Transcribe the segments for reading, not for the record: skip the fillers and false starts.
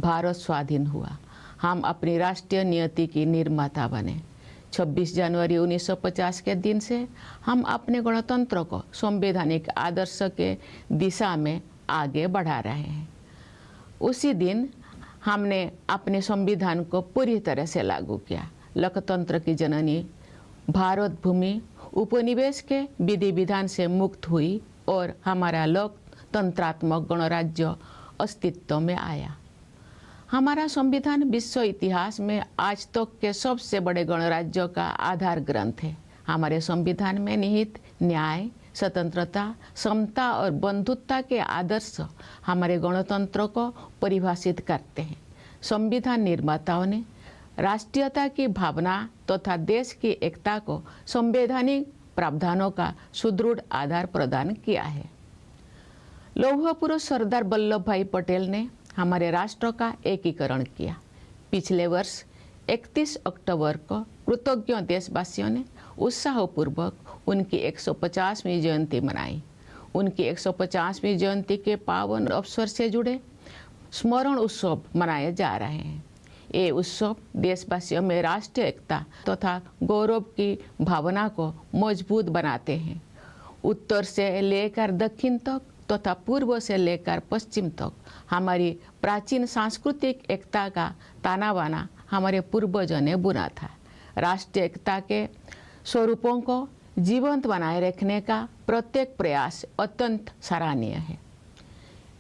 भारत स्वाधीन हुआ, हम अपनी राष्ट्रीय नियति की निर्माता बने। 26 जनवरी 1950 के दिन से हम अपने गणतंत्र को संवैधानिक आदर्श के दिशा में आगे बढ़ा रहे हैं। उसी दिन हमने अपने संविधान को पूरी तरह से लागू किया। लोकतंत्र की जननी भारत भूमि उपनिवेश के विधि विधान से मुक्त हुई और हमारा लोकतंत्रात्मक गणराज्य अस्तित्व में आया। हमारा संविधान विश्व इतिहास में आज तक के सबसे बड़े गणराज्यों का आधार ग्रंथ है। हमारे संविधान में निहित न्याय, स्वतंत्रता, समता और बंधुत्व के आदर्श हमारे गणतंत्र को परिभाषित करते हैं। संविधान निर्माताओं ने राष्ट्रीयता की भावना तथा देश की एकता को संवैधानिक प्रावधानों का सुदृढ़ आधार प्रदान किया है। लौह पुरुष सरदार वल्लभ भाई पटेल ने हमारे राष्ट्र का एकीकरण किया। पिछले वर्ष 31 अक्टूबर को कृतज्ञ देशवासियों ने उत्साहपूर्वक उनकी 150वीं जयंती मनाई। उनकी 150वीं जयंती के पावन अवसर से जुड़े स्मरण उत्सव मनाए जा रहे हैं। ये उत्सव देशवासियों में राष्ट्रीय एकता तथा गौरव की भावना को मजबूत बनाते हैं। उत्तर से लेकर दक्षिण तक तथा पूर्व से लेकर पश्चिम तक हमारी प्राचीन सांस्कृतिक एकता का ताना बाना हमारे पूर्वजों ने बुना था। राष्ट्रीय एकता के स्वरूपों को जीवंत बनाए रखने का प्रत्येक प्रयास अत्यंत सराहनीय है।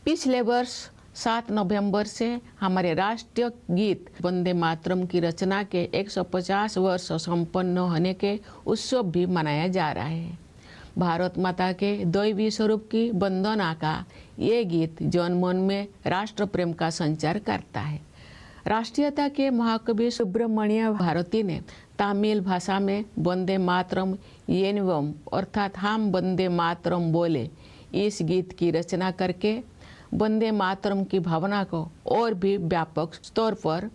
पिछले वर्ष 7 नवंबर से हमारे राष्ट्रीय गीत वंदे मातरम की रचना के 150 वर्ष संपन्न होने के उत्सव भी मनाया जा रहा है। भारत माता के दैवी स्वरूप की वंदना का ये गीत जनमन में राष्ट्र प्रेम का संचार करता है। राष्ट्रीयता के महाकवि सुब्रमण्य भारती ने तमिल भाषा में वंदे मातरम येनवम अर्थात हम वंदे मातरम बोले इस गीत की रचना करके वंदे मातरम की भावना को और भी व्यापक स्तर पर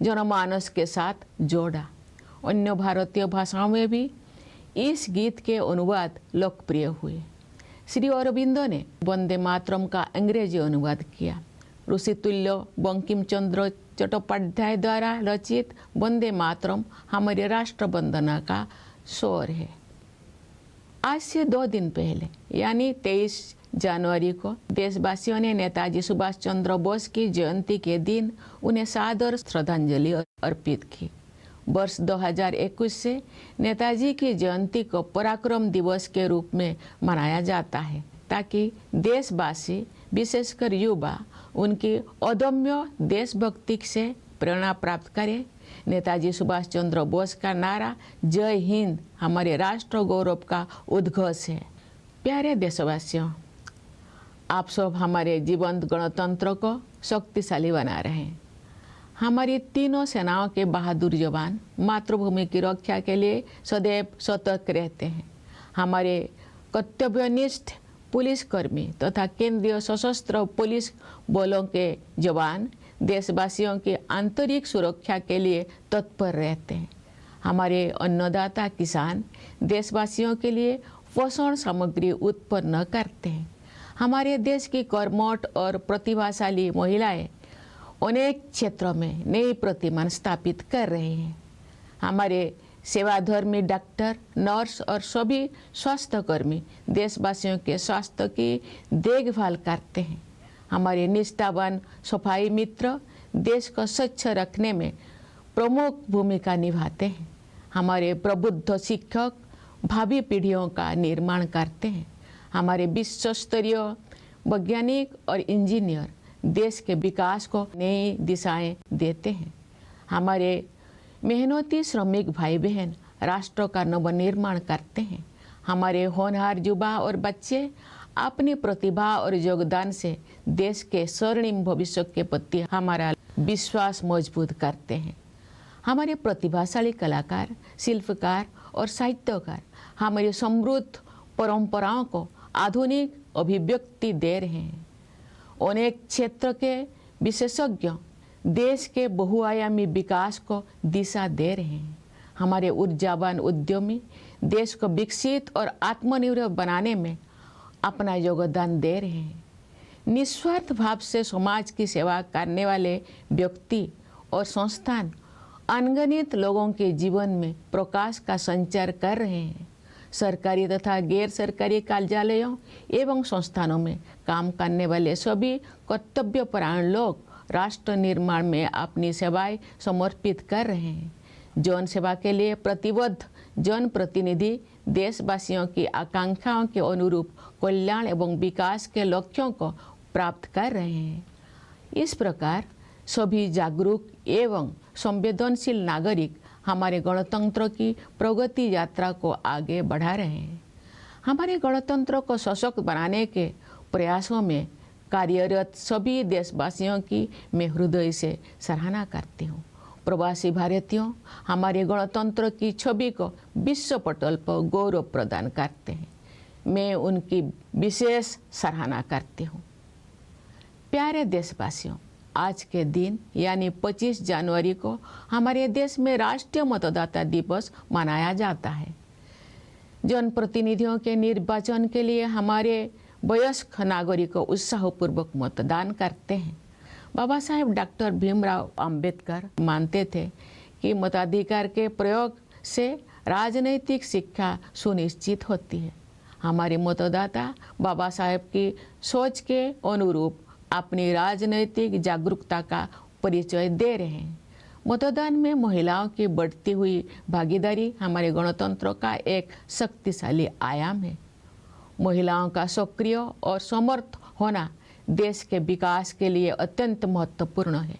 जनमानस के साथ जोड़ा। अन्य भारतीय भाषाओं में भी इस गीत के अनुवाद लोकप्रिय हुए। श्री अरविंदो ने वंदे मातरम का अंग्रेजी अनुवाद किया। ऋषितुल्य बंकिम चंद्र चट्टोपाध्याय द्वारा रचित वंदे मातरम हमारी राष्ट्र वंदना का स्वर है। आज से 2 दिन पहले यानी 23 जनवरी को देशवासियों ने नेताजी सुभाष चंद्र बोस की जयंती के दिन उन्हें सादर श्रद्धांजलि अर्पित की। वर्ष 2021 से नेताजी की जयंती को पराक्रम दिवस के रूप में मनाया जाता है ताकि देशवासी विशेषकर युवा उनकी अदम्य देशभक्ति से प्रेरणा प्राप्त करें। नेताजी सुभाष चंद्र बोस का नारा जय हिंद हमारे राष्ट्र गौरव का उद्घोष है। प्यारे देशवासियों, आप सब हमारे जीवंत गणतंत्र को शक्तिशाली बना रहे हैं। हमारी तीनों सेनाओं के बहादुर जवान मातृभूमि की रक्षा के लिए सदैव सतर्क रहते हैं। हमारे कर्तव्यनिष्ठ पुलिसकर्मी तथा केंद्रीय सशस्त्र पुलिस बलों के जवान देशवासियों की आंतरिक सुरक्षा के लिए तत्पर रहते हैं। हमारे अन्नदाता किसान देशवासियों के लिए पोषण सामग्री उत्पन्न करते हैं। हमारे देश की कर्मठ और प्रतिभाशाली महिलाएं अनेक क्षेत्रों में नई प्रतिमान स्थापित कर रहे हैं। हमारे सेवाधर्मी डॉक्टर, नर्स और सभी स्वास्थ्यकर्मी देशवासियों के स्वास्थ्य की देखभाल करते हैं। हमारे निष्ठावान सफाई मित्र देश को स्वच्छ रखने में प्रमुख भूमिका निभाते हैं। हमारे प्रबुद्ध शिक्षक भावी पीढ़ियों का निर्माण करते हैं। हमारे विश्व स्तरीय वैज्ञानिक और इंजीनियर देश के विकास को नई दिशाएं देते हैं। हमारे मेहनती श्रमिक भाई बहन राष्ट्र का नवनिर्माण करते हैं। हमारे होनहार युवा और बच्चे अपनी प्रतिभा और योगदान से देश के स्वर्णिम भविष्य के प्रति हमारा विश्वास मजबूत करते हैं। हमारे प्रतिभाशाली कलाकार, शिल्पकार और साहित्यकार हमारी समृद्ध परंपराओं को आधुनिक अभिव्यक्ति दे रहे हैं। अनेक क्षेत्र के विशेषज्ञ देश के बहुआयामी विकास को दिशा दे रहे हैं। हमारे ऊर्जावान उद्यमी देश को विकसित और आत्मनिर्भर बनाने में अपना योगदान दे रहे हैं। निस्वार्थ भाव से समाज की सेवा करने वाले व्यक्ति और संस्थान अनगिनत लोगों के जीवन में प्रकाश का संचार कर रहे हैं। सरकारी तथा गैर सरकारी कार्यालयों एवं संस्थानों में काम करने वाले सभी कर्तव्यपरायण लोग राष्ट्र निर्माण में अपनी सेवाएं समर्पित कर रहे हैं। जन सेवा के लिए प्रतिबद्ध जनप्रतिनिधि देशवासियों की आकांक्षाओं के अनुरूप कल्याण एवं विकास के लक्ष्यों को प्राप्त कर रहे हैं। इस प्रकार सभी जागरूक एवं संवेदनशील नागरिक हमारे गणतंत्र की प्रगति यात्रा को आगे बढ़ा रहे हैं। हमारे गणतंत्र को सशक्त बनाने के प्रयासों में कार्यरत सभी देशवासियों की मैं हृदय से सराहना करती हूँ। प्रवासी भारतीयों हमारे गणतंत्र की छवि को विश्व पटल पर गौरव प्रदान करते हैं। मैं उनकी विशेष सराहना करती हूँ। प्यारे देशवासियों, आज के दिन यानी 25 जनवरी को हमारे देश में राष्ट्रीय मतदाता दिवस मनाया जाता है। जनप्रतिनिधियों के निर्वाचन के लिए हमारे वयस्क नागरिक उत्साहपूर्वक मतदान करते हैं। बाबा साहेब डॉक्टर भीमराव अंबेडकर मानते थे कि मताधिकार के प्रयोग से राजनैतिक शिक्षा सुनिश्चित होती है। हमारे मतदाता बाबा साहेब की सोच के अनुरूप अपनी राजनैतिक जागरूकता का परिचय दे रहे हैं। मतदान में महिलाओं की बढ़ती हुई भागीदारी हमारे गणतंत्र का एक शक्तिशाली आयाम है। महिलाओं का सक्रिय और समर्थ होना देश के विकास के लिए अत्यंत महत्वपूर्ण है।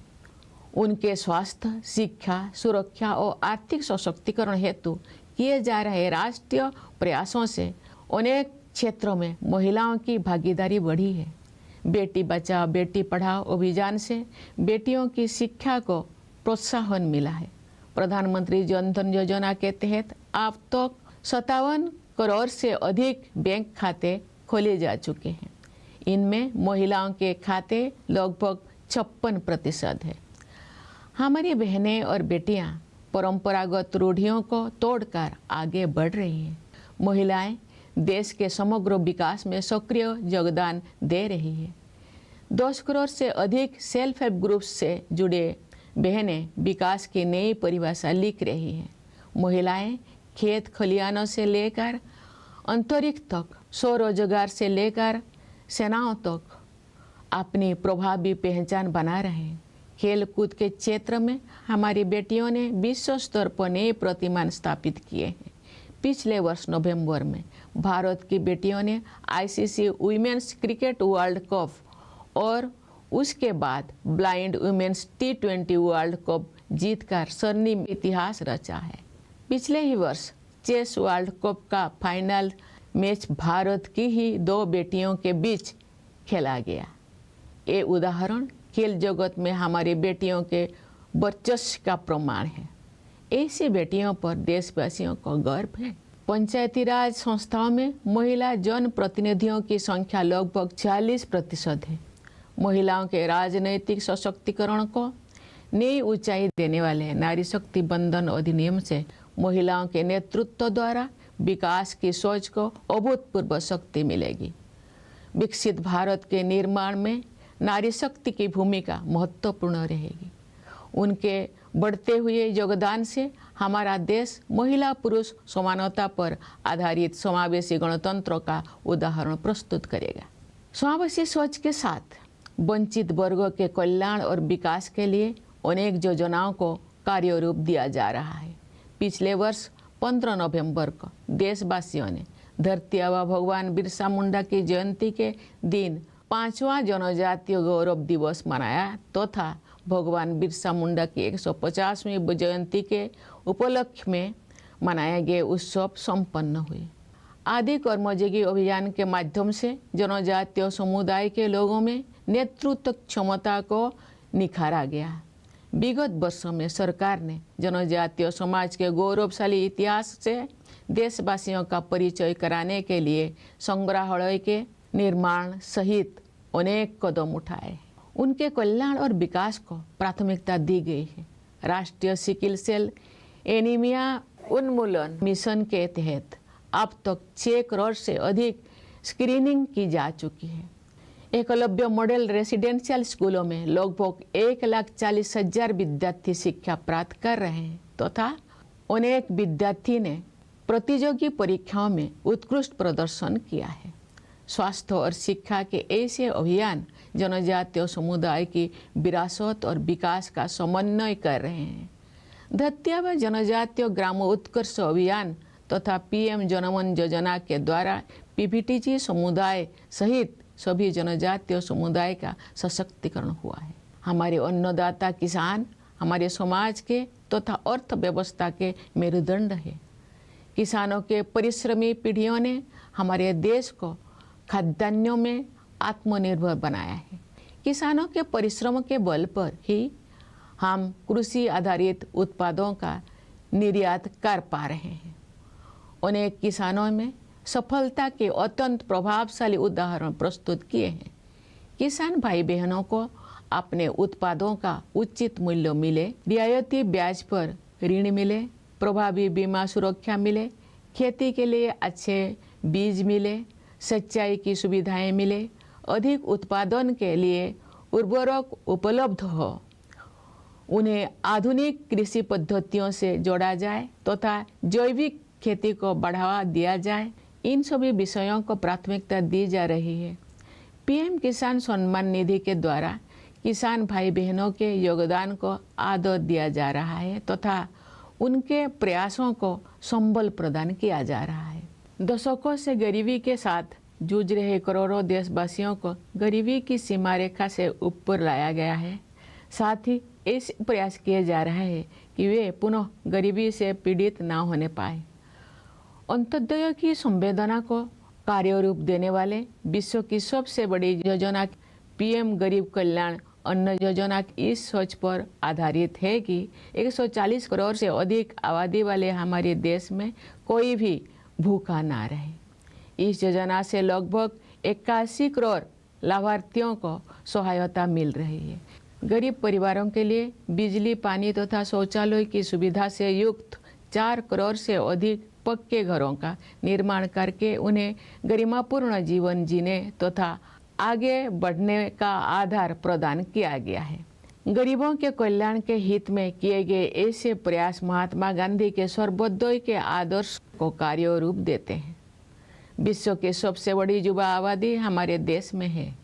उनके स्वास्थ्य, शिक्षा, सुरक्षा और आर्थिक सशक्तिकरण हेतु किए जा रहे राष्ट्रीय प्रयासों से अनेक क्षेत्रों में महिलाओं की भागीदारी बढ़ी है। बेटी बचाओ बेटी पढ़ाओ अभियान से बेटियों की शिक्षा को प्रोत्साहन मिला है। प्रधानमंत्री जन धन योजना के तहत अब तक 57 करोड़ से अधिक बैंक खाते खोले जा चुके हैं। इनमें महिलाओं के खाते लगभग 56% है। हमारी बहनें और बेटियां परंपरागत रूढ़ियों को तोड़कर आगे बढ़ रही हैं। महिलाएं देश के समग्र विकास में सक्रिय योगदान दे रही है। 10 करोड़ से अधिक सेल्फ हेल्प ग्रुप्स से जुड़े बहनें विकास की नई परिभाषा लिख रही हैं। महिलाएं खेत खलिहानों से लेकर अंतरिक्ष तक, स्वरोजगार से लेकर सेनाओं तक अपनी प्रभावी पहचान बना रहे हैं। खेल कूद के क्षेत्र में हमारी बेटियों ने विश्व स्तर पर नए प्रतिमान स्थापित किए हैं। पिछले वर्ष नवंबर में भारत की बेटियों ने ICC women's cricket world cup और उसके बाद blind women's T20 world cup जीतकर स्वर्णिम इतिहास रचा है। पिछले ही वर्ष चेस वर्ल्ड कप का फाइनल मैच भारत की ही 2 बेटियों के बीच खेला गया। ये उदाहरण खेल जगत में हमारी बेटियों के वर्चस्व का प्रमाण है। ऐसी बेटियों पर देशवासियों को गर्व है। पंचायती राज संस्थाओं में महिला जन प्रतिनिधियों की संख्या लगभग 40% है। महिलाओं के राजनैतिक सशक्तिकरण को नई ऊंचाई देने वाले नारी शक्ति बंधन अधिनियम से महिलाओं के नेतृत्व द्वारा विकास की सोच को अभूतपूर्व शक्ति मिलेगी। विकसित भारत के निर्माण में नारी शक्ति की भूमिका महत्वपूर्ण रहेगी। उनके बढ़ते हुए योगदान से हमारा देश महिला पुरुष समानता पर आधारित समावेशी गणतंत्र का उदाहरण प्रस्तुत करेगा। समावेशी सोच के साथ वंचित वर्गों के कल्याण और विकास के लिए अनेक योजनाओं को कार्यरूप दिया जा रहा है। पिछले वर्ष 15 नवंबर को देशवासियों ने धरती आबा भगवान बिरसा मुंडा की जयंती के दिन 5वां जनजातीय गौरव दिवस मनाया तथा भगवान बिरसा मुंडा की 150वीं जयंती के उपलक्ष्य में मनाए गए उत्सव संपन्न हुए। आदि कर्मयोगी अभियान के माध्यम से जनजातीय समुदाय के लोगों में नेतृत्व क्षमता को निखारा गया। विगत वर्षों में सरकार ने जनजातीय समाज के गौरवशाली इतिहास से देशवासियों का परिचय कराने के लिए संग्रहालय के निर्माण सहित अनेक कदम उठाए। उनके कल्याण और विकास को प्राथमिकता दी गई है। राष्ट्रीय सिकिल सेल एनीमिया उन्मूलन मिशन के तहत अब तक 6 करोड़ से अधिक स्क्रीनिंग की जा चुकी है। एकलव्य मॉडल रेसिडेंशियल स्कूलों में लगभग 1,40,000 विद्यार्थी शिक्षा प्राप्त कर रहे हैं तथा अनेक विद्यार्थी ने प्रतियोगी परीक्षाओं में उत्कृष्ट प्रदर्शन किया है। स्वास्थ्य और शिक्षा के ऐसे अभियान जनजातीय समुदाय की विरासत और विकास का समन्वय कर रहे हैं। धत्या व जनजातीय ग्राम उत्कर्ष अभियान तथा पीएम जनमन योजना के द्वारा पीपीटीजी समुदाय सहित सभी जनजातीय समुदाय का सशक्तिकरण हुआ है। हमारे अन्नदाता किसान हमारे समाज के तथा अर्थव्यवस्था के मेरुदंड है। किसानों के परिश्रमी पीढ़ियों ने हमारे देश को खाद्यान्नों में आत्मनिर्भर बनाया है। किसानों के परिश्रम के बल पर ही हम कृषि आधारित उत्पादों का निर्यात कर पा रहे हैं। अनेक किसानों में सफलता के अत्यंत प्रभावशाली उदाहरण प्रस्तुत किए हैं। किसान भाई बहनों को अपने उत्पादों का उचित मूल्य मिले, रियायती ब्याज पर ऋण मिले, प्रभावी बीमा सुरक्षा मिले, खेती के लिए अच्छे बीज मिले, सिंचाई की सुविधाएं मिले, अधिक उत्पादन के लिए उर्वरक उपलब्ध हो, उन्हें आधुनिक कृषि पद्धतियों से जोड़ा जाए तथा जैविक खेती को बढ़ावा दिया जाए। इन सभी विषयों को प्राथमिकता दी जा रही है। पीएम किसान सम्मान निधि के द्वारा किसान भाई बहनों के योगदान को आदर दिया जा रहा है तथा उनके प्रयासों को संबल प्रदान किया जा रहा है। दशकों से गरीबी के साथ जूझ रहे करोड़ों देशवासियों को गरीबी की सीमा रेखा से ऊपर लाया गया है। साथ ही ऐसे प्रयास किए जा रहे हैं कि वे पुनः गरीबी से पीड़ित ना होने पाए। अंत्योदय की संवेदना को कार्य रूप देने वाले विश्व की सबसे बड़ी योजना पीएम गरीब कल्याण अन्न योजना इस सोच पर आधारित है कि 140 करोड़ से अधिक आबादी वाले हमारे देश में कोई भी भूखा ना रहे। इस योजना से लगभग 81 करोड़ लाभार्थियों को सहायता मिल रही है। गरीब परिवारों के लिए बिजली, पानी तथा शौचालय की सुविधा से युक्त 4 करोड़ से अधिक पक्के घरों का निर्माण करके उन्हें गरिमापूर्ण जीवन जीने तथा आगे बढ़ने का आधार प्रदान किया गया है। गरीबों के कल्याण के हित में किए गए ऐसे प्रयास महात्मा गांधी के सर्वोदय के आदर्श को कार्य रूप देते हैं। विश्व की सबसे बड़ी युवा आबादी हमारे देश में है।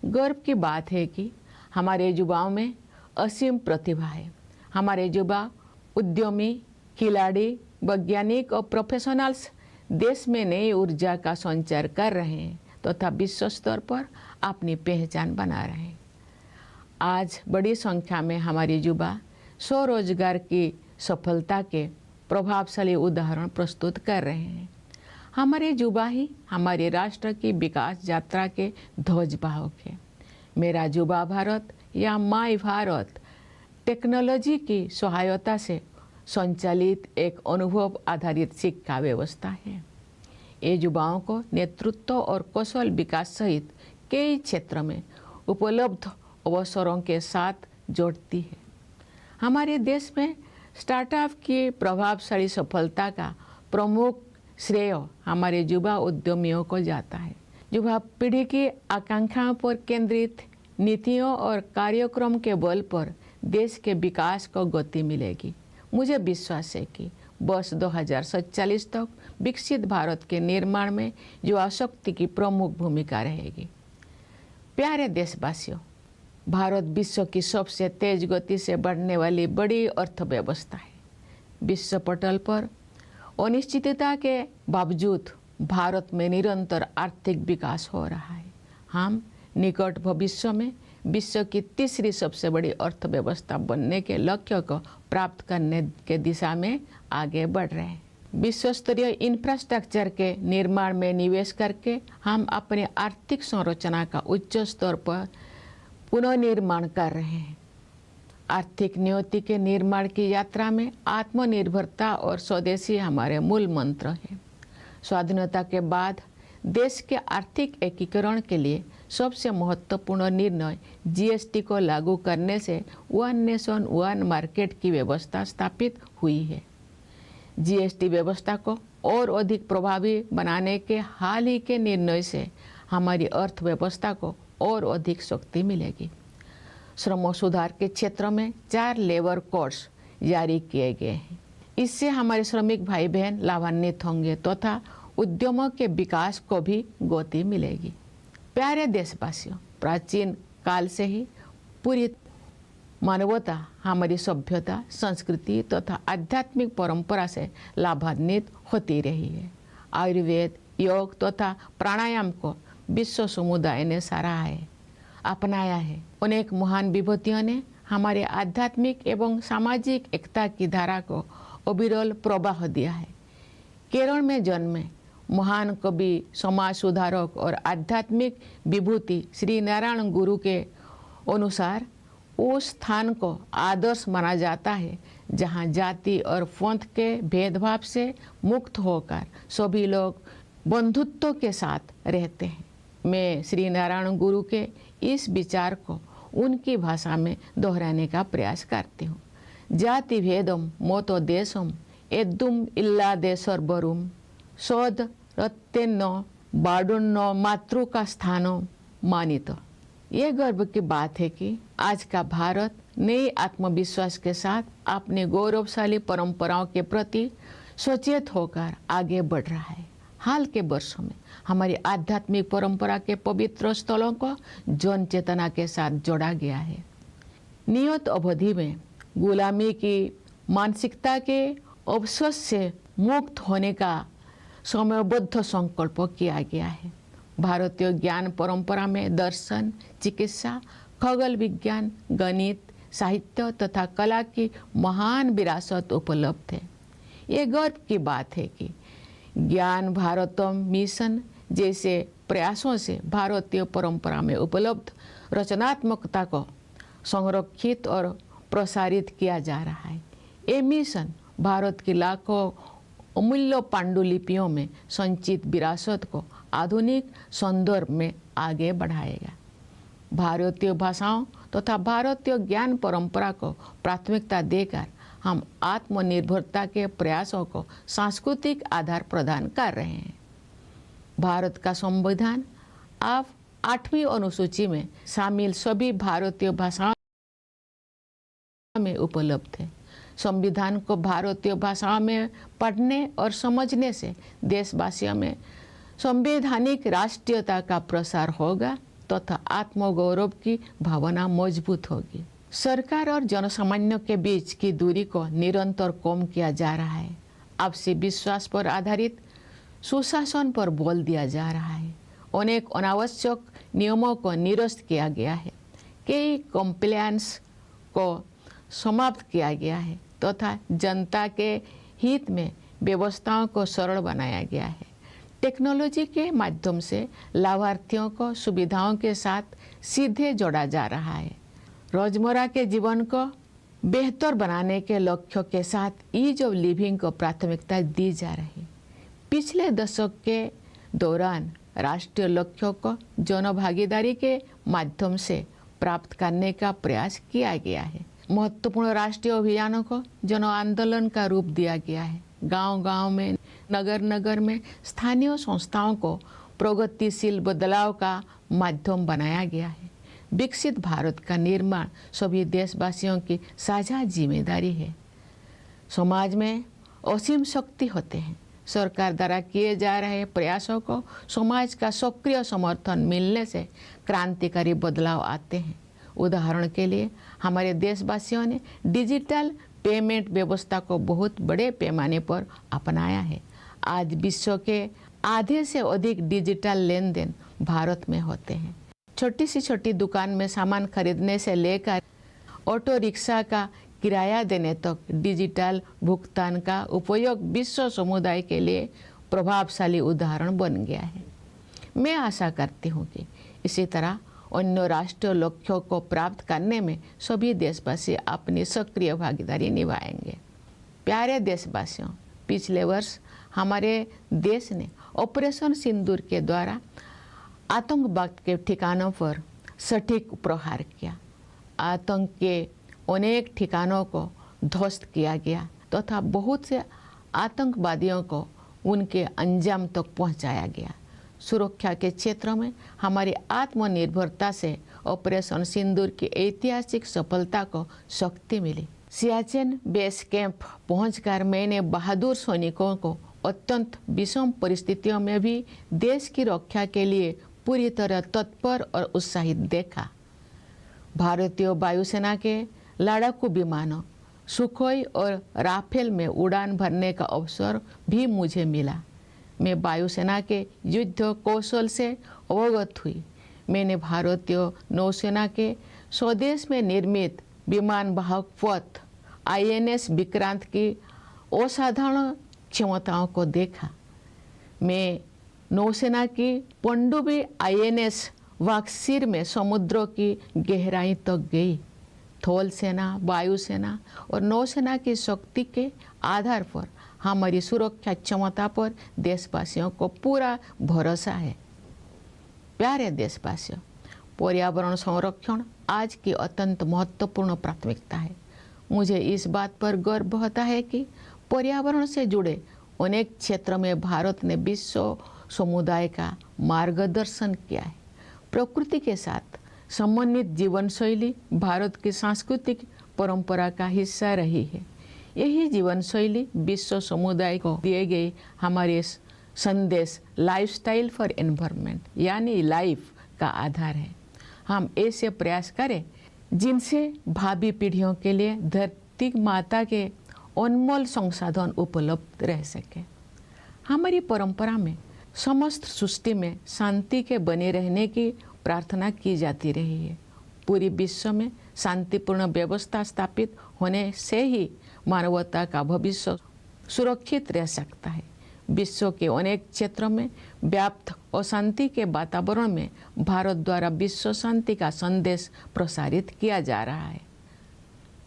गर्व की बात है कि हमारे युवाओं में असीम प्रतिभा है। हमारे युवा उद्यमी, खिलाड़ी, वैज्ञानिक और प्रोफेशनल्स देश में नई ऊर्जा का संचार कर रहे हैं तथा विश्व स्तर पर अपनी पहचान बना रहे हैं। आज बड़ी संख्या में हमारे युवा स्वरोजगार की सफलता के प्रभावशाली उदाहरण प्रस्तुत कर रहे हैं। हमारे युवा ही हमारे राष्ट्र की विकास यात्रा के ध्वजवाहक है। मेरा युवा भारत या माई भारत टेक्नोलॉजी की सहायता से संचालित एक अनुभव आधारित शिक्षा व्यवस्था है। ये युवाओं को नेतृत्व और कौशल विकास सहित कई क्षेत्र में उपलब्ध अवसरों के साथ जोड़ती है। हमारे देश में स्टार्टअप की प्रभावशाली सफलता का प्रमुख श्रेय हमारे युवा उद्यमियों को जाता है। युवा पीढ़ी की आकांक्षाओं पर केंद्रित नीतियों और कार्यक्रम के बल पर देश के विकास को गति मिलेगी। मुझे विश्वास है कि वर्ष 2047 तक विकसित भारत के निर्माण में युवा शक्ति की प्रमुख भूमिका रहेगी। प्यारे देशवासियों, भारत विश्व की सबसे तेज गति से बढ़ने वाली बड़ी अर्थव्यवस्था है। विश्व पटल पर अनिश्चितता के बावजूद भारत में निरंतर आर्थिक विकास हो रहा है। हम निकट भविष्य में विश्व की तीसरी सबसे बड़ी अर्थव्यवस्था बनने के लक्ष्य को प्राप्त करने के दिशा में आगे बढ़ रहे हैं। विश्व स्तरीय इंफ्रास्ट्रक्चर के निर्माण में निवेश करके हम अपने आर्थिक संरचना का उच्च स्तर पर पुनर्निर्माण कर रहे हैं। आर्थिक नियति के निर्माण की यात्रा में आत्मनिर्भरता और स्वदेशी हमारे मूल मंत्र हैं। स्वाधीनता के बाद देश के आर्थिक एकीकरण के लिए सबसे महत्वपूर्ण निर्णय जीएसटी को लागू करने से वन नेशन वन मार्केट की व्यवस्था स्थापित हुई है। जीएसटी व्यवस्था को और अधिक प्रभावी बनाने के हाल ही के निर्णय से हमारी अर्थव्यवस्था को और अधिक शक्ति मिलेगी। श्रम सुधार के क्षेत्र में 4 लेबर कोड्स जारी किए गए हैं। इससे हमारे श्रमिक भाई बहन लाभान्वित होंगे तथा उद्यमों के विकास को भी गति मिलेगी। प्यारे देशवासियों, प्राचीन काल से ही पूरी मानवता हमारी सभ्यता, संस्कृति तथा आध्यात्मिक परंपरा से लाभान्वित होती रही है। आयुर्वेद, योग तथा प्राणायाम को विश्व समुदाय ने सराहा है, अपनाया है। अनेक महान विभूतियों ने हमारे आध्यात्मिक एवं सामाजिक एकता की धारा को अविरल प्रवाह दिया है। केरल में जन्मे महान कवि, समाज सुधारक और आध्यात्मिक विभूति श्री नारायण गुरु के अनुसार उस स्थान को आदर्श माना जाता है जहां जाति और पंथ के भेदभाव से मुक्त होकर सभी लोग बंधुत्व के साथ रहते हैं। मैं श्री नारायण गुरु के इस विचार को उनकी भाषा में दोहराने का प्रयास करती हूँ। जाति भेदम मोतो देशम एदुम इल्लादे सर्वरुम सौद रत्तेन्न बाडुन्न मातृ का स्थानो मानित। ये गर्व की बात है कि आज का भारत नए आत्मविश्वास के साथ अपने गौरवशाली परंपराओं के प्रति सचेत होकर आगे बढ़ रहा है। हाल के वर्षों में हमारी आध्यात्मिक परंपरा के पवित्र स्थलों को जन चेतना के साथ जोड़ा गया है। नियत अवधि में गुलामी की मानसिकता के अवशोष से मुक्त होने का समयबद्ध संकल्प किया गया है। भारतीय ज्ञान परंपरा में दर्शन, चिकित्सा, खगोल विज्ञान, गणित, साहित्य तथा कला की महान विरासत उपलब्ध है। ये गर्व की बात है कि ज्ञान भारतम मिशन जैसे प्रयासों से भारतीय परंपरा में उपलब्ध रचनात्मकता को संरक्षित और प्रसारित किया जा रहा है। ये मिशन भारत की लाखों अमूल्य पांडुलिपियों में संचित विरासत को आधुनिक संदर्भ में आगे बढ़ाएगा। भारतीय भाषाओं तथा भारतीय ज्ञान परंपरा को प्राथमिकता देकर हम आत्मनिर्भरता के प्रयासों को सांस्कृतिक आधार प्रदान कर रहे हैं। भारत का संविधान अब 8वीं अनुसूची में शामिल सभी भारतीय भाषाओं में उपलब्ध है। संविधान को भारतीय भाषाओं में पढ़ने और समझने से देशवासियों में संवैधानिक राष्ट्रीयता का प्रसार होगा तथा आत्मगौरव की भावना मजबूत होगी। सरकार और जनसामान्य के बीच की दूरी को निरंतर कम किया जा रहा है। आपसी विश्वास पर आधारित सुशासन पर बल दिया जा रहा है। अनेक अनावश्यक नियमों को निरस्त किया गया है। कई कंप्लायंस को समाप्त किया गया है तथा जनता के हित में व्यवस्थाओं को सरल बनाया गया है। टेक्नोलॉजी के माध्यम से लाभार्थियों को सुविधाओं के साथ सीधे जोड़ा जा रहा है। रोजमर्रा के जीवन को बेहतर बनाने के लक्ष्यों के साथ ईज ऑफ लिविंग को प्राथमिकता दी जा रही। पिछले दशक के दौरान राष्ट्रीय लक्ष्यों को जनभागीदारी के माध्यम से प्राप्त करने का प्रयास किया गया है। महत्वपूर्ण राष्ट्रीय अभियानों को जन आंदोलन का रूप दिया गया है। गांव-गांव में, नगर-नगर में स्थानीय संस्थाओं को प्रगतिशील बदलाव का माध्यम बनाया गया है। विकसित भारत का निर्माण सभी देशवासियों की साझा जिम्मेदारी है। समाज में असीम शक्ति होते हैं। सरकार द्वारा किए जा रहे प्रयासों को समाज का सक्रिय समर्थन मिलने से क्रांतिकारी बदलाव आते हैं। उदाहरण के लिए हमारे देशवासियों ने डिजिटल पेमेंट व्यवस्था को बहुत बड़े पैमाने पर अपनाया है। आज विश्व के आधे से अधिक डिजिटल लेन देन भारत में होते हैं। छोटी से छोटी दुकान में सामान खरीदने से लेकर ऑटो रिक्शा का किराया देने तक डिजिटल भुगतान का उपयोग विश्व समुदाय के लिए प्रभावशाली उदाहरण बन गया है। मैं आशा करती हूँ कि इसी तरह अन्य राष्ट्रीय लक्ष्यों को प्राप्त करने में सभी देशवासी अपनी सक्रिय भागीदारी निभाएंगे। प्यारे देशवासियों, पिछले वर्ष हमारे देश ने ऑपरेशन सिंदूर के द्वारा आतंकवाद के ठिकानों पर सटीक प्रहार किया। आतंक के अनेक ठिकानों को ध्वस्त किया गया तथा बहुत से आतंकवादियों को उनके अंजाम तक पहुंचाया गया। सुरक्षा के क्षेत्र में हमारी आत्मनिर्भरता से ऑपरेशन सिंदूर की ऐतिहासिक सफलता को शक्ति मिली। सियाचिन बेस कैंप पहुंचकर मैंने बहादुर सैनिकों को अत्यंत विषम परिस्थितियों में भी देश की रक्षा के लिए पूरी तरह तत्पर और उत्साहित देखा। भारतीय वायुसेना के लड़ाकू विमानों सुखोई और राफेल में उड़ान भरने का अवसर भी मुझे मिला। मैं वायुसेना के युद्ध कौशल से अवगत हुई। मैंने भारतीय नौसेना के स्वदेश में निर्मित विमान वाहक पथ INS विक्रांत की असाधारण क्षमताओं को देखा। मैं नौसेना की पनडुब्बी INS वाक्सीर में समुद्रों की गहराई तक गई। थल सेना, वायुसेना और नौसेना की शक्ति के आधार पर हमारी सुरक्षा क्षमता पर देशवासियों को पूरा भरोसा है। प्यारे देशवासियों, पर्यावरण संरक्षण आज की अत्यंत महत्वपूर्ण प्राथमिकता है। मुझे इस बात पर गर्व होता है कि पर्यावरण से जुड़े अनेक क्षेत्रों में भारत ने विश्व समुदाय का मार्गदर्शन किया है। प्रकृति के साथ समन्वित जीवन शैली भारत की सांस्कृतिक परंपरा का हिस्सा रही है। यही जीवन शैली विश्व समुदाय को दिए गए हमारे संदेश लाइफस्टाइल फॉर एनवायरनमेंट यानी लाइफ का आधार है। हम ऐसे प्रयास करें जिनसे भावी पीढ़ियों के लिए धरती माता के अनमोल संसाधन उपलब्ध रह सके। हमारी परंपरा में समस्त सृष्टि में शांति के बने रहने की प्रार्थना की जाती रही है। पूरी विश्व में शांतिपूर्ण व्यवस्था स्थापित होने से ही मानवता का भविष्य सुरक्षित रह सकता है। विश्व के अनेक क्षेत्रों में व्याप्त अशांति के वातावरण में भारत द्वारा विश्व शांति का संदेश प्रसारित किया जा रहा है।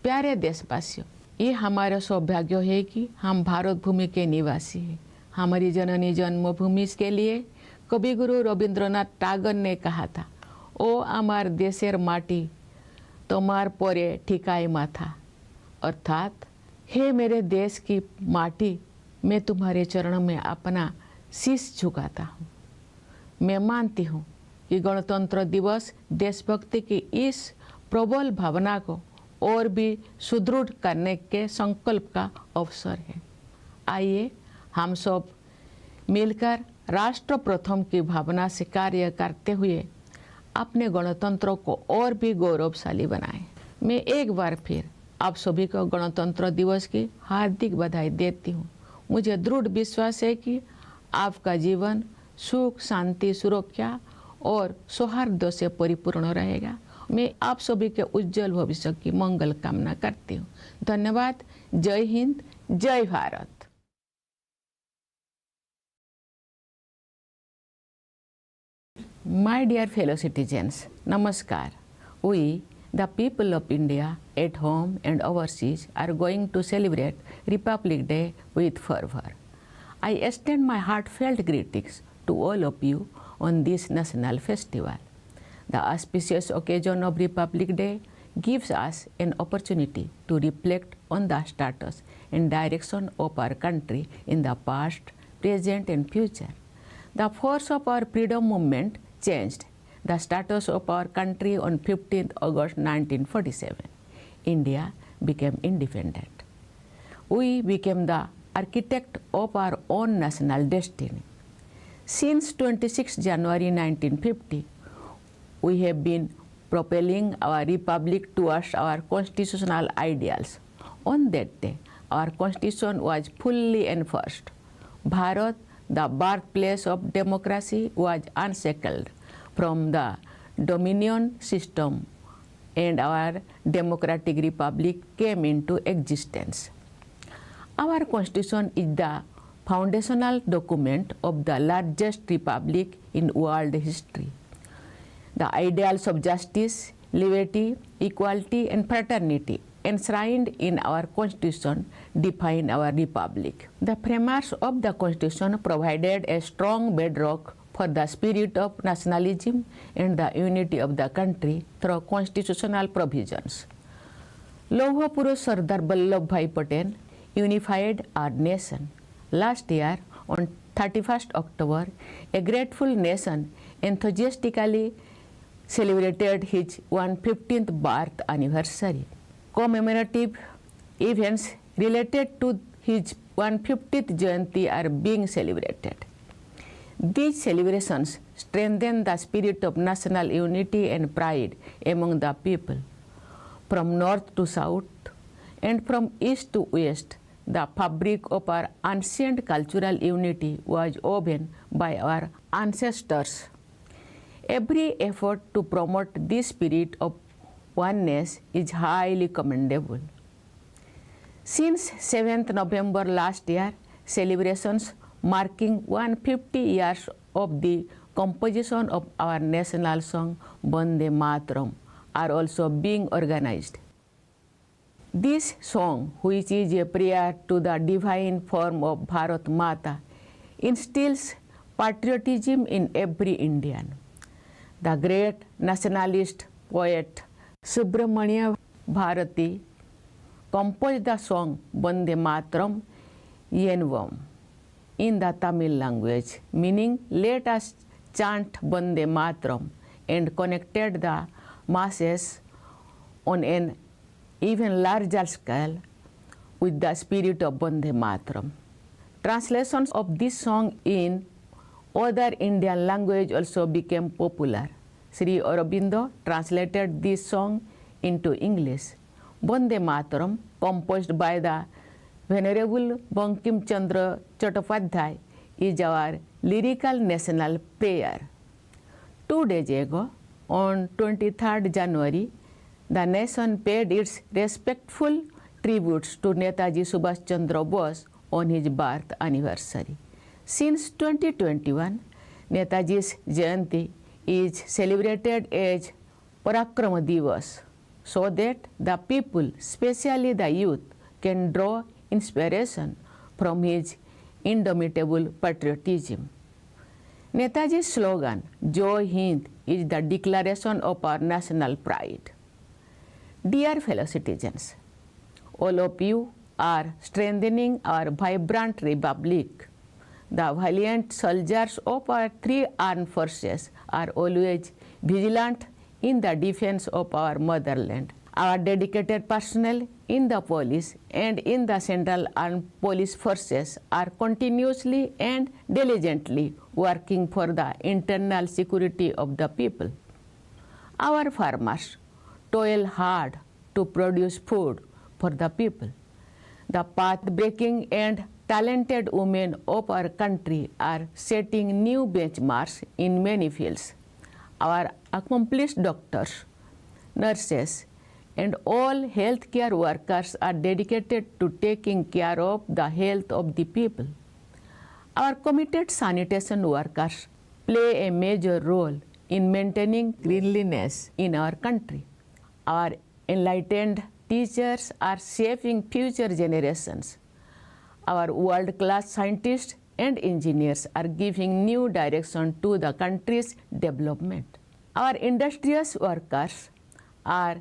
प्यारे देशवासियों, ये हमारा सौभाग्य है कि हम भारत भूमि के निवासी हैं। हमारी जननी जन्मभूमि के लिए कविगुरु रविंद्रनाथ टैगोर ने कहा था, ओ आमार देशेर माटी तोमार परे ठिकाई माथा, अर्थात हे मेरे देश की माटी, मैं तुम्हारे चरणों में अपना शीश झुकाता हूँ। मैं मानती हूँ कि गणतंत्र दिवस देशभक्ति की इस प्रबल भावना को और भी सुदृढ़ करने के संकल्प का अवसर है। आइए हम सब मिलकर राष्ट्र प्रथम की भावना से कार्य करते हुए अपने गणतंत्र को और भी गौरवशाली बनाएं। मैं एक बार फिर आप सभी को गणतंत्र दिवस की हार्दिक बधाई देती हूँ। मुझे दृढ़ विश्वास है कि आपका जीवन सुख, शांति, सुरक्षा और सौहार्द से परिपूर्ण रहेगा। मैं आप सभी के उज्जवल भविष्य की मंगल कामना करती हूँ। धन्यवाद। जय हिंद, जय Bharat. My dear fellow citizens, Namaskar. We, the people of India, at home and overseas, are going to celebrate Republic Day with fervor. I extend my heartfelt greetings to all of you on this national festival. The auspicious occasion of Republic Day gives us an opportunity to reflect on the status and direction of our country in the past, present, and future. The force of our freedom movement changed the status of our country on 15th August 1947. India became independent. We became the architect of our own national destiny. Since 26 January 1950, we have been propelling our republic towards our constitutional ideals. On that day, our constitution was fully enforced. Bharat, the birthplace of democracy, was unshackled from the dominion system, and our democratic republic came into existence. Our constitution is the foundational document of the largest republic in world history. The ideals of justice, liberty, equality, and fraternity enshrined in our Constitution define our republic. The framers of the Constitution provided a strong bedrock for the spirit of nationalism and the unity of the country through constitutional provisions. Lauh Purush Sardar Dyal Singh Majithia unified our nation. Last year, on 31st October, a grateful nation enthusiastically celebrated his 115th birth anniversary. Commemorative events related to his 150th Jayanti are being celebrated. These celebrations strengthen the spirit of national unity and pride among the people. From north to south and from east to west, the fabric of our ancient cultural unity was woven by our ancestors. Every effort to promote this spirit of oneness is highly commendable. Since 7th November last year, celebrations marking 150 years of the composition of our national song Vande Mataram are also being organized. This song, which is a prayer to the divine form of Bharat Mata, instills patriotism in every Indian. The great nationalist poet Subramanya Bharati composed the song Vande Mataram Yenvam in the Tamil language, meaning let us chant Vande Mataram, and connected the masses on an even larger scale with the spirit of Vande Mataram. Translations of this song in other Indian language also became popular. Sri Aurobindo translated this song into English. Vande Mataram, composed by the Venerable Bankim Chandra Chattopadhyay, is our lyrical national prayer. 2 days ago, on 23rd January, the nation paid its respectful tributes to Netaji Subhash Chandra Bose on his birth anniversary. Since 2021, Netaji's Jayanti is celebrated as Parakrama Divas, so that the people, especially the youth, can draw inspiration from his indomitable patriotism. Netaji's slogan, Jai Hind, is the declaration of our national pride. Dear fellow citizens, all of you are strengthening our vibrant republic. The valiant soldiers of our 3 armed forces are always vigilant in the defense of our motherland. Our dedicated personnel in the police and in the Central Armed Police Forces are continuously and diligently working for the internal security of the people. Our farmers toil hard to produce food for the people. The path-breaking and talented women of our country are setting new benchmarks in many fields. Our accomplished doctors, nurses, and all healthcare workers are dedicated to taking care of the health of the people. Our committed sanitation workers play a major role in maintaining cleanliness in our country. Our enlightened teachers are shaping future generations. Our world-class scientists and engineers are giving new direction to the country's development. Our industrious workers are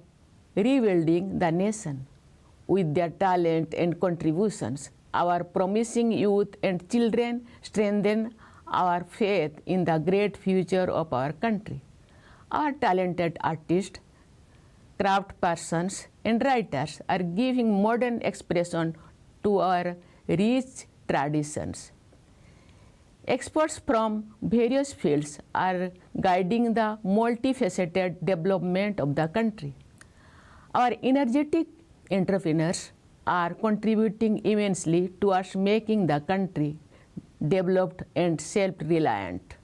rebuilding the nation with their talent and contributions. Our promising youth and children strengthen our faith in the great future of our country. Our talented artists, craftspersons, and writers are giving modern expression to our rich traditions. Experts from various fields are guiding the multifaceted development of the country. Our energetic entrepreneurs are contributing immensely towards making the country developed and self-reliant.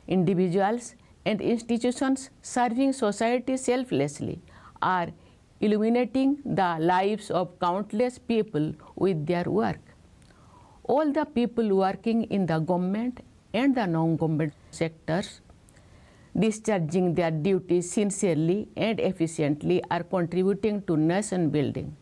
Individuals and institutions serving society selflessly are illuminating the lives of countless people with their work. All the people working in the government and the non-government sectors, discharging their duties sincerely and efficiently, are contributing to nation building.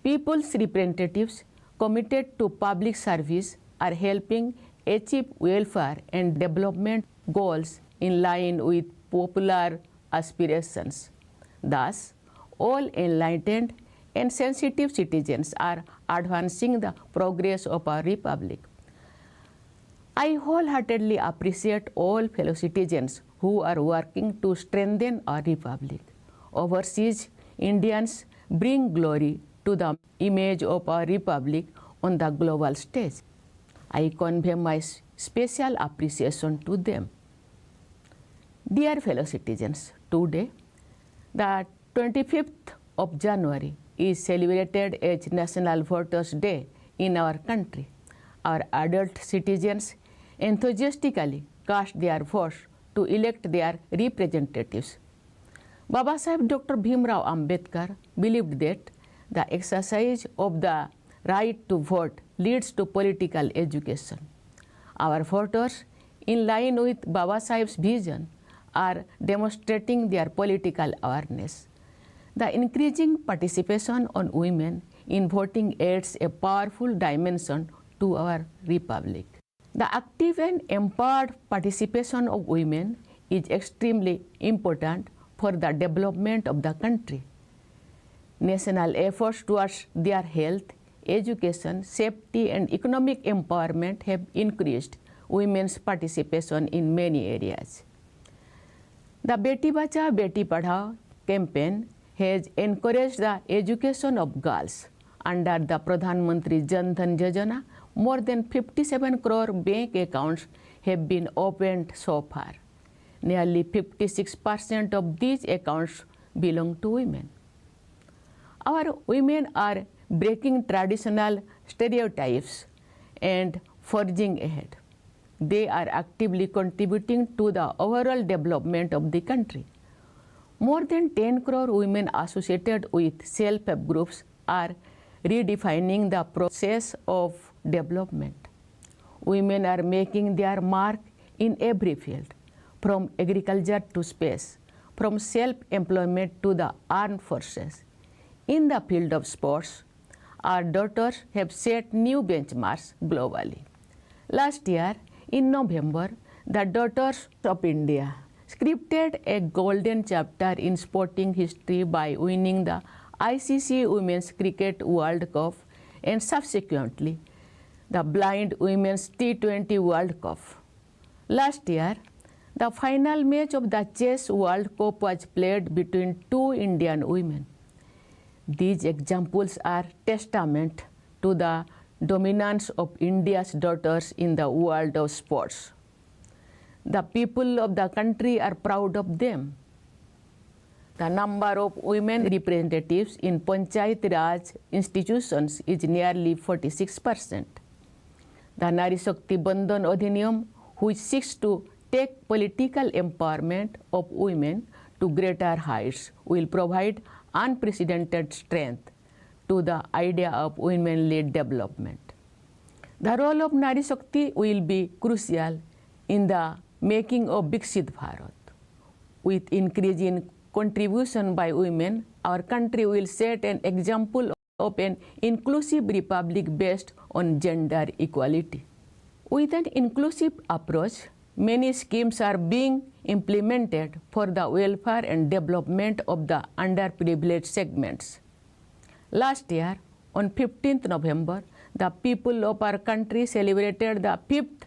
People's representatives committed to public service are helping achieve welfare and development goals in line with popular aspirations. Thus, all enlightened and sensitive citizens are advancing the progress of our republic. I wholeheartedly appreciate all fellow citizens who are working to strengthen our republic. Overseas Indians bring glory to the image of our republic on the global stage. I convey my special appreciation to them. Dear fellow citizens, today, the 25th of January is celebrated as National Voters' Day in our country. Our adult citizens enthusiastically cast their votes to elect their representatives. Baba Saheb Dr. Bhimrao Ambedkar believed that the exercise of the right to vote leads to political education. Our voters, in line with Baba Saheb's vision, are demonstrating their political awareness. The increasing participation on women in voting adds a powerful dimension to our republic. The active and empowered participation of women is extremely important for the development of the country. National efforts towards their health, education, safety, and economic empowerment have increased women's participation in many areas. The Beti Bachao Beti Padhao campaign has encouraged the education of girls. Under the Pradhan Mantri Jan Dhan Yojana, more than 57 crore bank accounts have been opened so far. Nearly 56% of these accounts belong to women. Our women are breaking traditional stereotypes and forging ahead. They are actively contributing to the overall development of the country. More than 10 crore women associated with self-help groups are redefining the process of development. Women are making their mark in every field, from agriculture to space, from self-employment to the armed forces. In the field of sports, our daughters have set new benchmarks globally. Last year, in November, the Daughters of India scripted a golden chapter in sporting history by winning the ICC Women's Cricket World Cup and subsequently the Blind Women's T20 World Cup. Last year, the final match of the Chess World Cup was played between two Indian women. These examples are testament to the dominance of India's daughters in the world of sports. The people of the country are proud of them. The number of women representatives in Panchayat Raj institutions is nearly 46%. The Nari Shakti Bandhan Adhiniyam, which seeks to take political empowerment of women to greater heights, will provide unprecedented strength to the idea of women-led development. The role of Nari Shakti will be crucial in the making of Viksit Bharat. With increasing contribution by women, our country will set an example of an inclusive republic based on gender equality. With an inclusive approach, many schemes are being implemented for the welfare and development of the underprivileged segments. Last year, on 15th November, the people of our country celebrated the 5th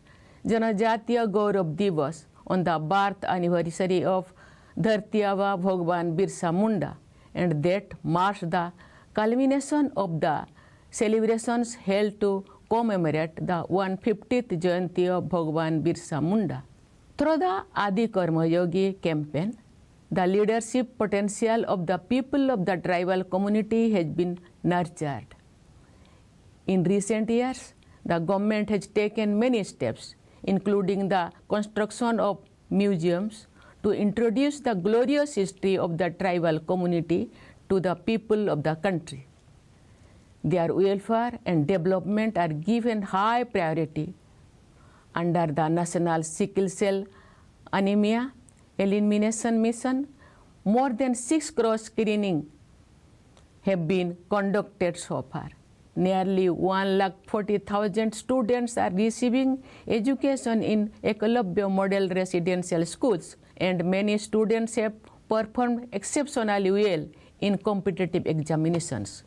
Janajatiya Gaurav Divas on the birth anniversary of Dharti Aba Bhagwan Birsa Munda, and that marks the culmination of the celebrations held to commemorate the 150th Jayanti of Bhagwan Birsa Munda. Through the Adi Karma Yogi campaign, the leadership potential of the people of the tribal community has been nurtured. In recent years, the government has taken many steps, including the construction of museums, to introduce the glorious history of the tribal community to the people of the country. Their welfare and development are given high priority under the National Sickle Cell Anemia Elimination Mission. More than 6 crore screenings have been conducted so far. Nearly 140,000 students are receiving education in Eklavya Model Residential Schools, and many students have performed exceptionally well in competitive examinations.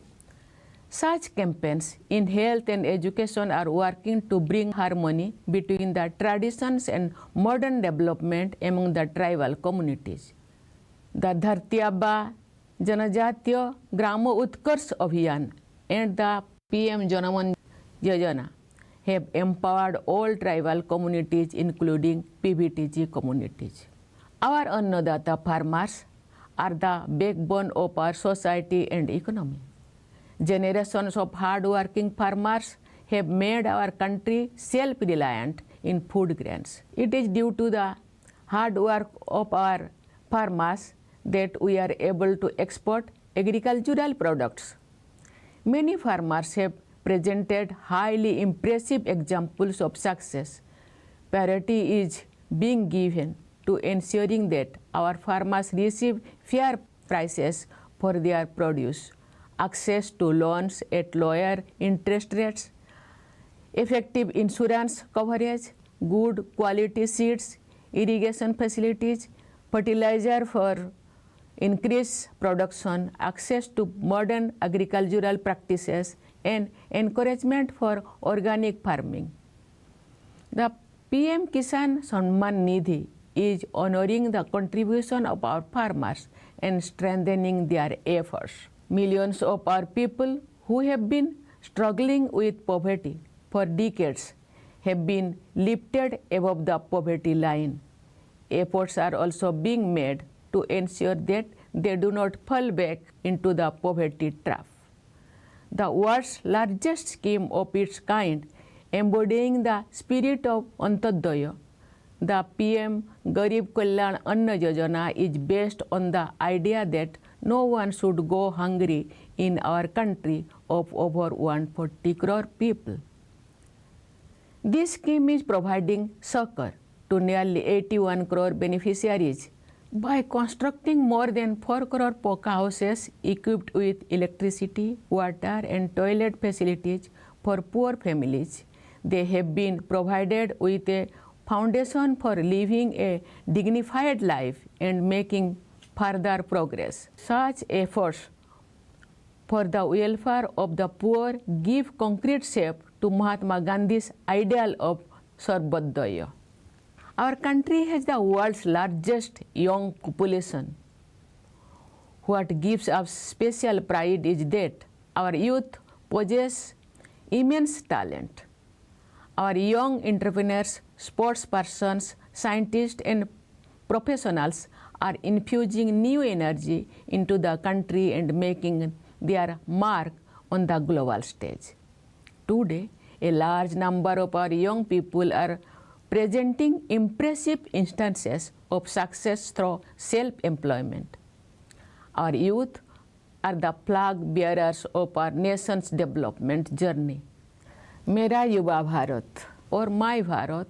Such campaigns in health and education are working to bring harmony between the traditions and modern development among the tribal communities. The Dharti Abba Janajatiya Gramo Utkarsh Abhiyan and the PM Janaman Yojana have empowered all tribal communities, including PVTG communities. Our Annadata farmers are the backbone of our society and economy. Generations of hard-working farmers have made our country self-reliant in food grains. It is due to the hard work of our farmers that we are able to export agricultural products. Many farmers have presented highly impressive examples of success. Priority is being given to ensuring that our farmers receive fair prices for their produce, access to loans at lower interest rates, effective insurance coverage, good quality seeds, irrigation facilities, fertilizer for increased production, access to modern agricultural practices, and encouragement for organic farming. The PM Kisan Samman Nidhi is honoring the contribution of our farmers and strengthening their efforts. Millions of our people who have been struggling with poverty for decades have been lifted above the poverty line. Efforts are also being made to ensure that they do not fall back into the poverty trap. The world's largest scheme of its kind, embodying the spirit of Antyodaya, the PM Garib Kalyan Anna Yojana is based on the idea that no one should go hungry in our country of over 140 crore people. This scheme is providing succor to nearly 81 crore beneficiaries by constructing more than 4 crore poka houses equipped with electricity, water, and toilet facilities for poor families. They have been provided with a foundation for living a dignified life and making further progress. Such efforts for the welfare of the poor give concrete shape to Mahatma Gandhi's ideal of Sarvodaya. Our country has the world's largest young population. What gives us special pride is that our youth possess immense talent. Our young entrepreneurs, sports persons, scientists, and professionals are infusing new energy into the country and making their mark on the global stage. Today, a large number of our young people are presenting impressive instances of success through self-employment. Our youth are the flag bearers of our nation's development journey. Mera Yuva Bharat or My Bharat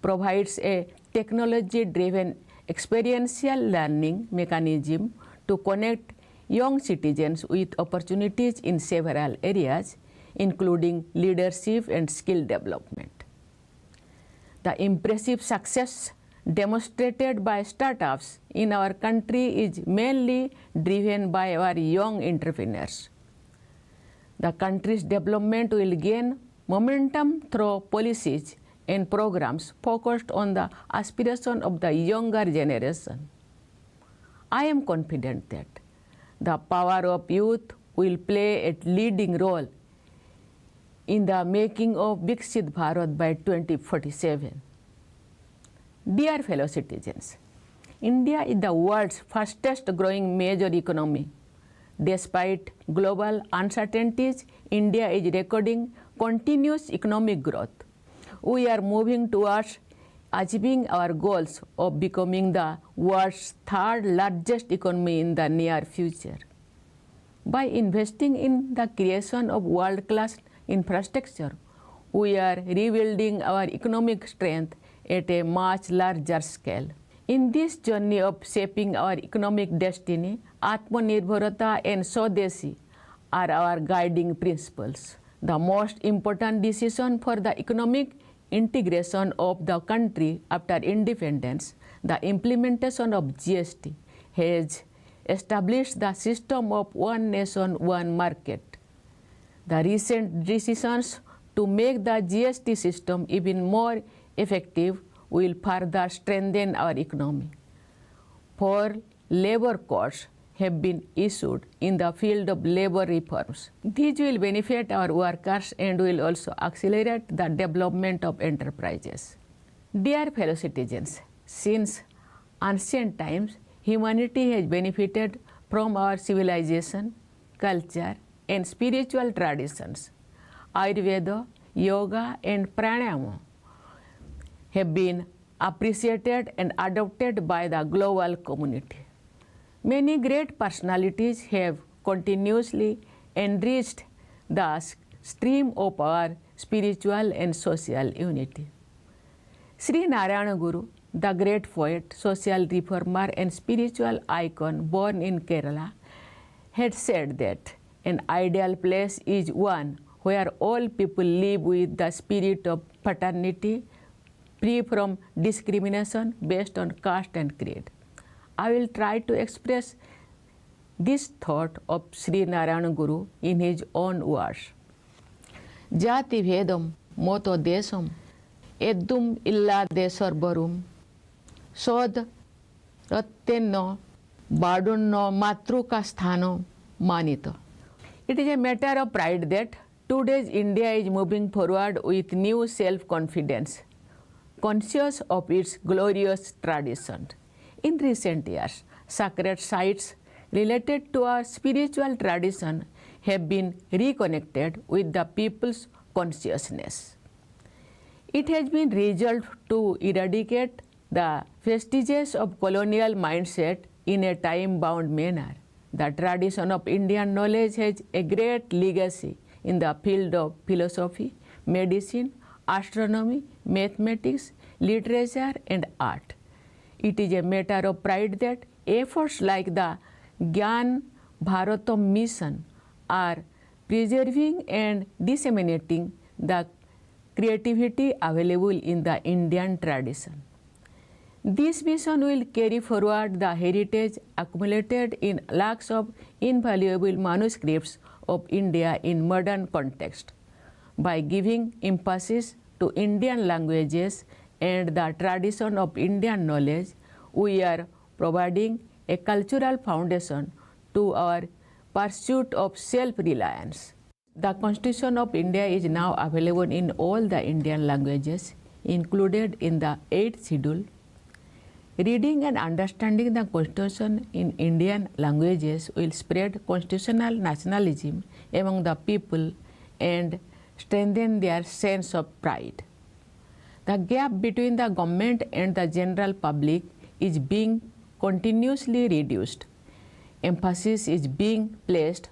provides a technology-driven experiential learning mechanism to connect young citizens with opportunities in several areas, including leadership and skill development. The impressive success demonstrated by startups in our country is mainly driven by our young entrepreneurs. The country's development will gain momentum through policies and programs focused on the aspiration of the younger generation. I am confident that the power of youth will play a leading role in the making of Viksit Bharat by 2047. Dear fellow citizens, India is the world's fastest growing major economy. Despite global uncertainties, India is recording continuous economic growth. We are moving towards achieving our goals of becoming the world's third largest economy in the near future. By investing in the creation of world-class infrastructure, we are rebuilding our economic strength at a much larger scale. In this journey of shaping our economic destiny, Atmanirbharata and Swadeshi are our guiding principles. The most important decision for the economic integration of the country after independence, the implementation of GST, has established the system of one nation, one market. The recent decisions to make the GST system even more effective will further strengthen our economy. 4 labor codes have been issued in the field of labor reforms. These will benefit our workers and will also accelerate the development of enterprises. Dear fellow citizens, since ancient times, humanity has benefited from our civilization, culture, and spiritual traditions. Ayurveda, yoga, and pranayama have been appreciated and adopted by the global community. Many great personalities have continuously enriched the stream of our spiritual and social unity. Sri Narayana Guru, the great poet, social reformer, and spiritual icon born in Kerala, had said that an ideal place is one where all people live with the spirit of fraternity, free from discrimination based on caste and creed. I will try to express this thought of Sri Narayana Guru in his own words. Jati Vedam moto desam eddum illa desarbarum sod rattenno badunno matruka sthano manito. It is a matter of pride that today's India is moving forward with new self-confidence, conscious of its glorious tradition. In recent years, sacred sites related to our spiritual tradition have been reconnected with the people's consciousness. It has been resolved to eradicate the vestiges of colonial mindset in a time-bound manner. The tradition of Indian knowledge has a great legacy in the field of philosophy, medicine, astronomy, mathematics, literature, and art. It is a matter of pride that efforts like the Gyan Bharatam mission are preserving and disseminating the creativity available in the Indian tradition. This mission will carry forward the heritage accumulated in lakhs of invaluable manuscripts of India in modern context. By giving emphasis to Indian languages and the tradition of Indian knowledge, we are providing a cultural foundation to our pursuit of self-reliance. The Constitution of India is now available in all the Indian languages, included in the 8th schedule. Reading and understanding the Constitution in Indian languages will spread constitutional nationalism among the people and strengthen their sense of pride. The gap between the government and the general public is being continuously reduced. Emphasis is being placed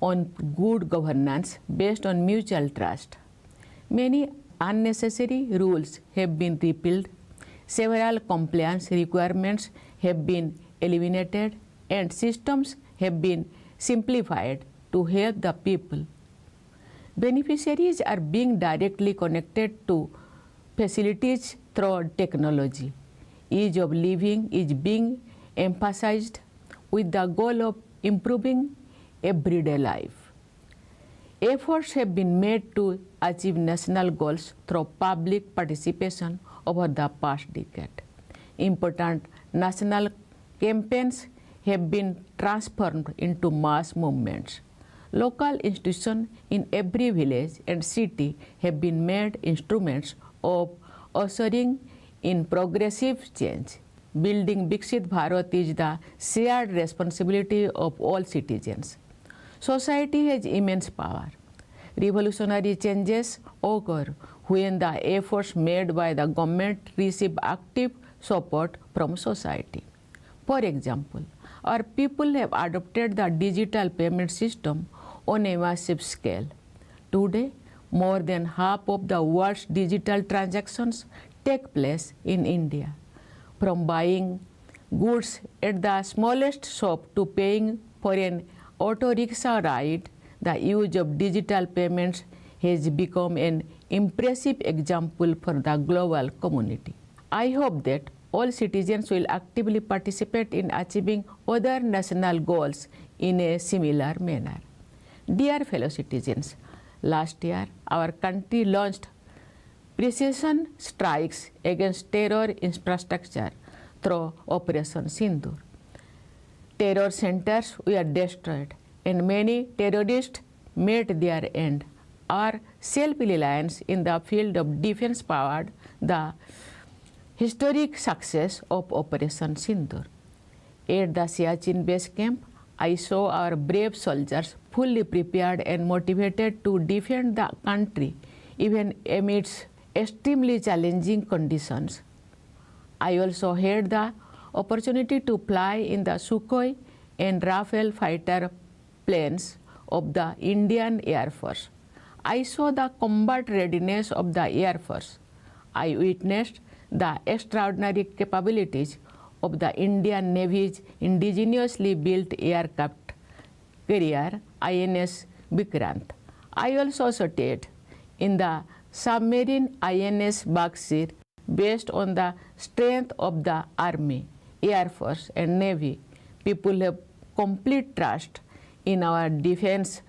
on good governance based on mutual trust. Many unnecessary rules have been repealed, several compliance requirements have been eliminated, and systems have been simplified to help the people. Beneficiaries are being directly connected to facilities through technology. Ease of living is being emphasized with the goal of improving everyday life. Efforts have been made to achieve national goals through public participation over the past decade. Important national campaigns have been transformed into mass movements. Local institutions in every village and city have been made instruments of ushering in progressive change. Building Viksit Bharat is the shared responsibility of all citizens. Society has immense power. Revolutionary changes occur when the efforts made by the government receive active support from society. For example, our people have adopted the digital payment system on a massive scale. Today, more than half of the world's digital transactions take place in India. From buying goods at the smallest shop to paying for an auto rickshaw ride, the use of digital payments has become an impressive example for the global community. I hope that all citizens will actively participate in achieving other national goals in a similar manner. Dear fellow citizens, last year our country launched precision strikes against terror infrastructure through Operation Sindoor. Terror centers were destroyed and many terrorists met their end. Our self-reliance in the field of defense powered the historic success of Operation Sindoor. At the Siachen base camp, I saw our brave soldiers fully prepared and motivated to defend the country even amidst extremely challenging conditions. I also had the opportunity to fly in the Sukhoi and Rafale fighter planes of the Indian Air Force. I saw the combat readiness of the Air Force. I witnessed the extraordinary capabilities of the Indian Navy's indigenously built aircraft carrier INS Vikrant. I also studied in the submarine INS Baksir based on the strength of the Army, Air Force and Navy. People have complete trust in our defense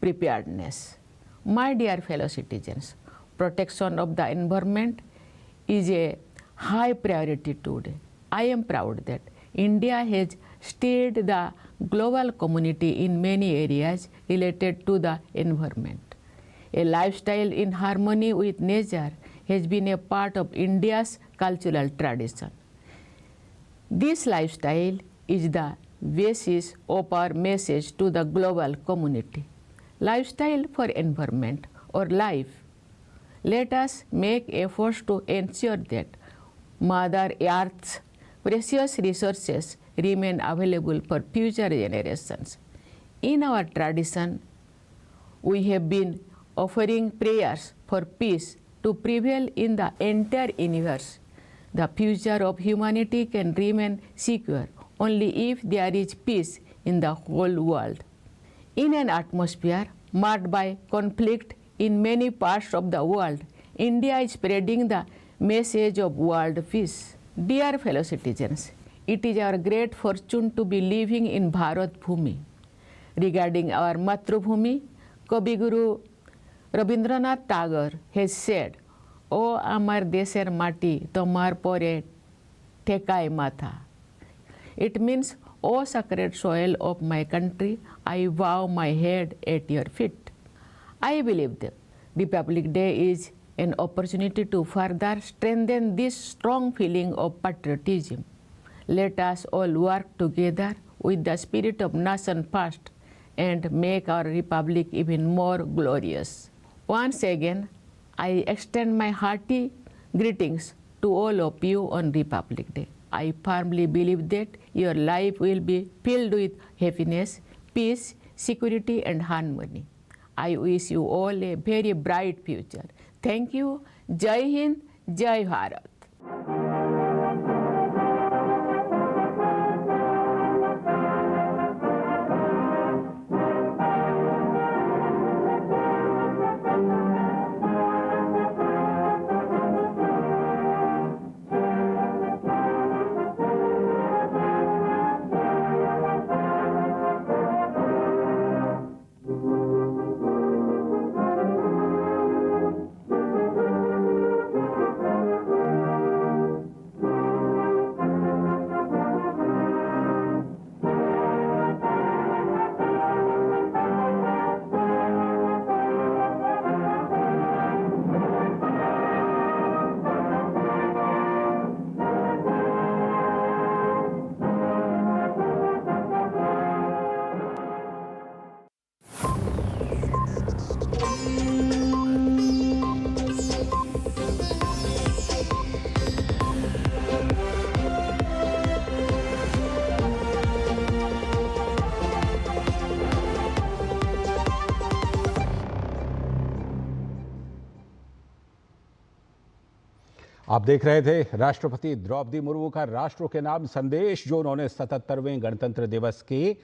preparedness. My dear fellow citizens, protection of the environment is a high priority today. I am proud that India has steered the global community in many areas related to the environment. A lifestyle in harmony with nature has been a part of India's cultural tradition. This lifestyle is the basis of our message to the global community. Lifestyle for environment or life. Let us make efforts to ensure that Mother Earth's precious resources remain available for future generations. In our tradition, we have been offering prayers for peace to prevail in the entire universe. The future of humanity can remain secure only if there is peace in the whole world. In an atmosphere marked by conflict in many parts of the world, India is spreading the message of world peace. Dear fellow citizens, it is our great fortune to be living in Bharat Bhumi. Regarding our Matrubhumi, Kavi Guru Rabindranath Tagore has said, "O amar desher mati, tomar pore thekai matha." It means, "O sacred soil of my country, I bow my head at your feet." I believe that Republic Day is an opportunity to further strengthen this strong feeling of patriotism. Let us all work together with the spirit of nation first and make our republic even more glorious. Once again, I extend my hearty greetings to all of you on Republic Day. I firmly believe that your life will be filled with happiness, peace, security and harmony. I wish you all a very bright future. Thank you. Jai Hind, Jai Bharat. आप देख रहे थे राष्ट्रपति द्रौपदी मुर्मू का राष्ट्र के नाम संदेश, जो उन्होंने 77वें गणतंत्र दिवस की